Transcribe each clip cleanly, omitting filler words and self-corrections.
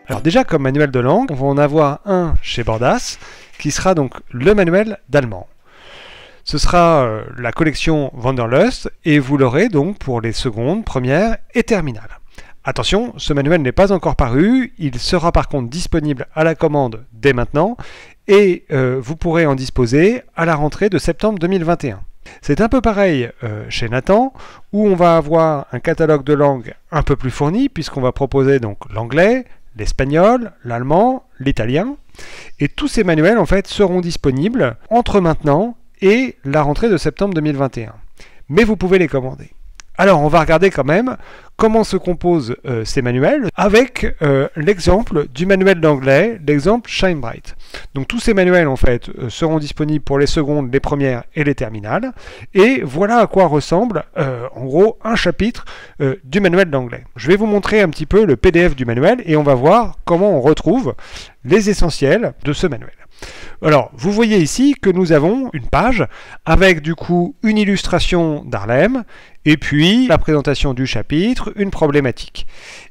Alors déjà, comme manuel de langue, on va en avoir un chez Bordas, qui sera donc le manuel d'allemand. Ce sera la collection Wanderlust, et vous l'aurez donc pour les secondes, premières et terminales. Attention, ce manuel n'est pas encore paru, il sera par contre disponible à la commande dès maintenant, et vous pourrez en disposer à la rentrée de septembre 2021. C'est un peu pareil chez Nathan, où on va avoir un catalogue de langues un peu plus fourni, puisqu'on va proposer donc l'anglais, l'espagnol, l'allemand, l'italien, et tous ces manuels en fait seront disponibles entre maintenant et la rentrée de septembre 2021. Mais vous pouvez les commander. Alors on va regarder quand même comment se composent ces manuels avec l'exemple du manuel d'anglais, l'exemple Shine Bright. Donc tous ces manuels en fait seront disponibles pour les secondes, les premières et les terminales. Et voilà à quoi ressemble en gros un chapitre du manuel d'anglais. Je vais vous montrer un petit peu le PDF du manuel et on va voir comment on retrouve les essentiels de ce manuel. Alors, vous voyez ici que nous avons une page avec du coup une illustration d'Harlem et puis la présentation du chapitre, une problématique.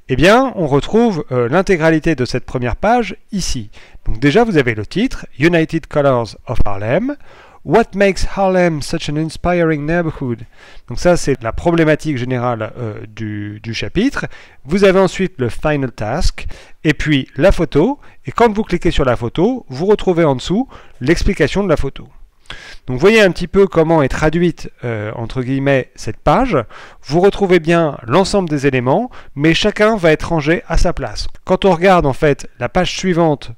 Eh bien, on retrouve l'intégralité de cette première page ici. Donc déjà, vous avez le titre, United Colors of Harlem. What makes Harlem such an inspiring neighborhood? Donc ça, c'est la problématique générale du chapitre. Vous avez ensuite le final task, et puis la photo. Et quand vous cliquez sur la photo, vous retrouvez en dessous l'explication de la photo. Donc vous voyez un petit peu comment est traduite, entre guillemets, cette page. Vous retrouvez bien l'ensemble des éléments, mais chacun va être rangé à sa place. Quand on regarde en fait la page suivante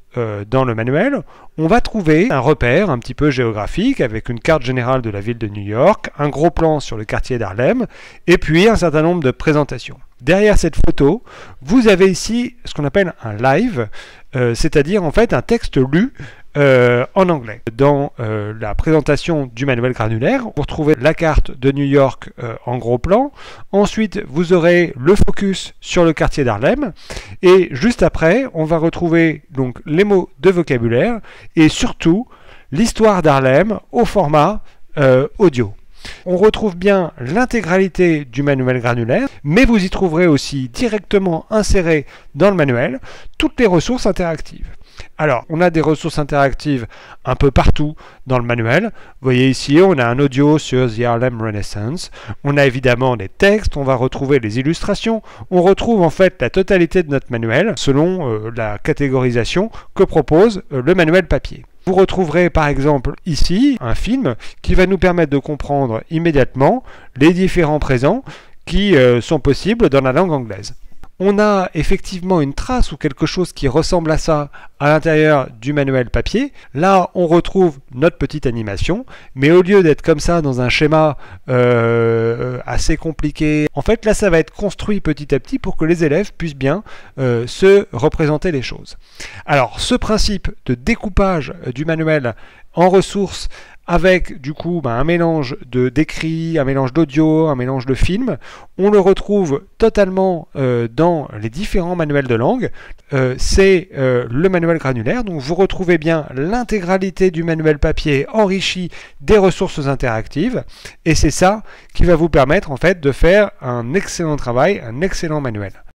dans le manuel, on va trouver un repère un petit peu géographique avec une carte générale de la ville de New York, un gros plan sur le quartier d'Harlem, et puis un certain nombre de présentations. Derrière cette photo, vous avez ici ce qu'on appelle un live, c'est-à-dire en fait un texte lu en anglais. Dans la présentation du manuel granulaire, vous retrouvez la carte de New York en gros plan. Ensuite, vous aurez le focus sur le quartier d'Harlem. Et juste après, on va retrouver donc les mots de vocabulaire et surtout l'histoire d'Harlem au format audio. On retrouve bien l'intégralité du manuel granulaire, mais vous y trouverez aussi directement insérées dans le manuel toutes les ressources interactives. Alors, on a des ressources interactives un peu partout dans le manuel. Vous voyez ici, on a un audio sur The Harlem Renaissance. On a évidemment des textes, on va retrouver les illustrations. On retrouve en fait la totalité de notre manuel selon la catégorisation que propose le manuel papier. Vous retrouverez par exemple ici un film qui va nous permettre de comprendre immédiatement les différents présents qui sont possibles dans la langue anglaise. On a effectivement une trace ou quelque chose qui ressemble à ça à l'intérieur du manuel papier. Là, on retrouve notre petite animation, mais au lieu d'être comme ça dans un schéma assez compliqué, en fait là ça va être construit petit à petit pour que les élèves puissent bien se représenter les choses. Alors ce principe de découpage du manuel en ressources avec du coup un mélange d'écrit, un mélange d'audio, un mélange de film. On le retrouve totalement dans les différents manuels de langue. C'est le manuel granulaire, donc vous retrouvez bien l'intégralité du manuel papier enrichi des ressources interactives, et c'est ça qui va vous permettre en fait de faire un excellent travail, un excellent manuel.